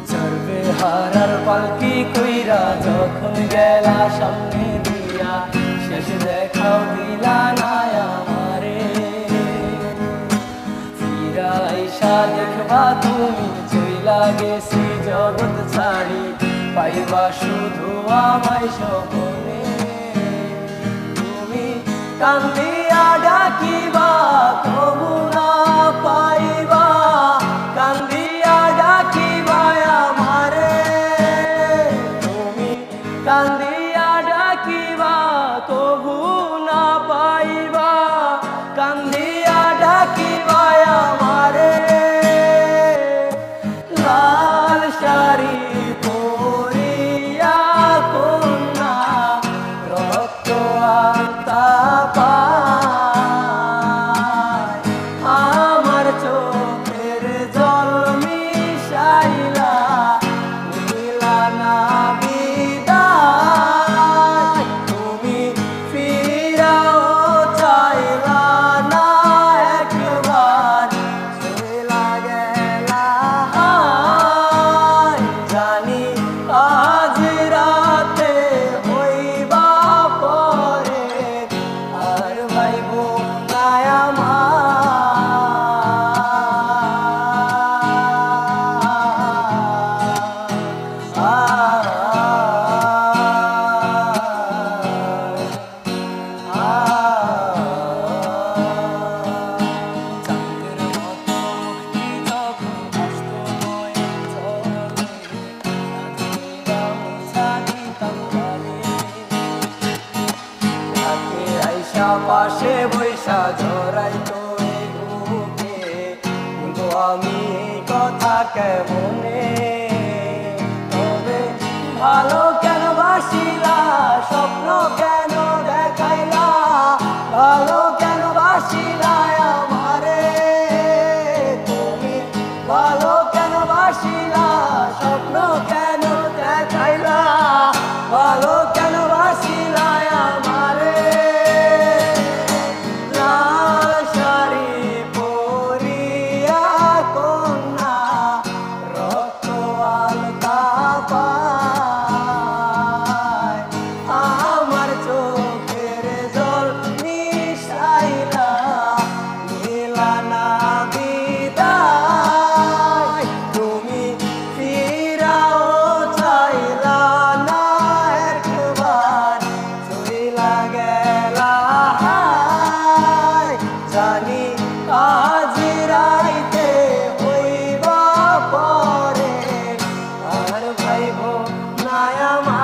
চড়বে হারার পালকি কইরা যখন গেলা সামনে দিয়া, শেষ দেখাও দিলা না আমারে। ফিরা আইসা দেখবা তুমি চইলা গেছি জগৎ ছাড়ি, পাইবা শুধু আমায় স্বপ্নে। তুমি কান্দিয়া ডাকিবা তবু না পাইবা, কান্দিয়া ডাকিবা আমারে। তুমি কান্দিয়া ডাকিবা তবু না পাইবা, কান্দিয়া ডাকিবা আমারে। লাল শাড়ি পরিয়া কন্যা রক্ত আলতা পায়, আমার চোখের জল মিশাইলা দিলা না বিদায়। তুমি ফিরাও চাইলা না একবার, চইলা গেলা হায়। জানি আজ রাতে হইবা পরে, আর ভাইব না পাশে বৈশা জড়াই তো বুকে, বলবো আমি এই কথা কেমনে। তবে ভালো কেন বাসিলা, স্বপ্ন কেন দেখাইলা, ভালো কেন বাসিলা আমারে। তুমি ভালো কেন বাসিলা, স্বপ্ন কেন দেখাইলা, ভালো কেন বাসিলা আমারে। জানি আজ রাইতে হইবা পরে, আর ভাইব না আমার।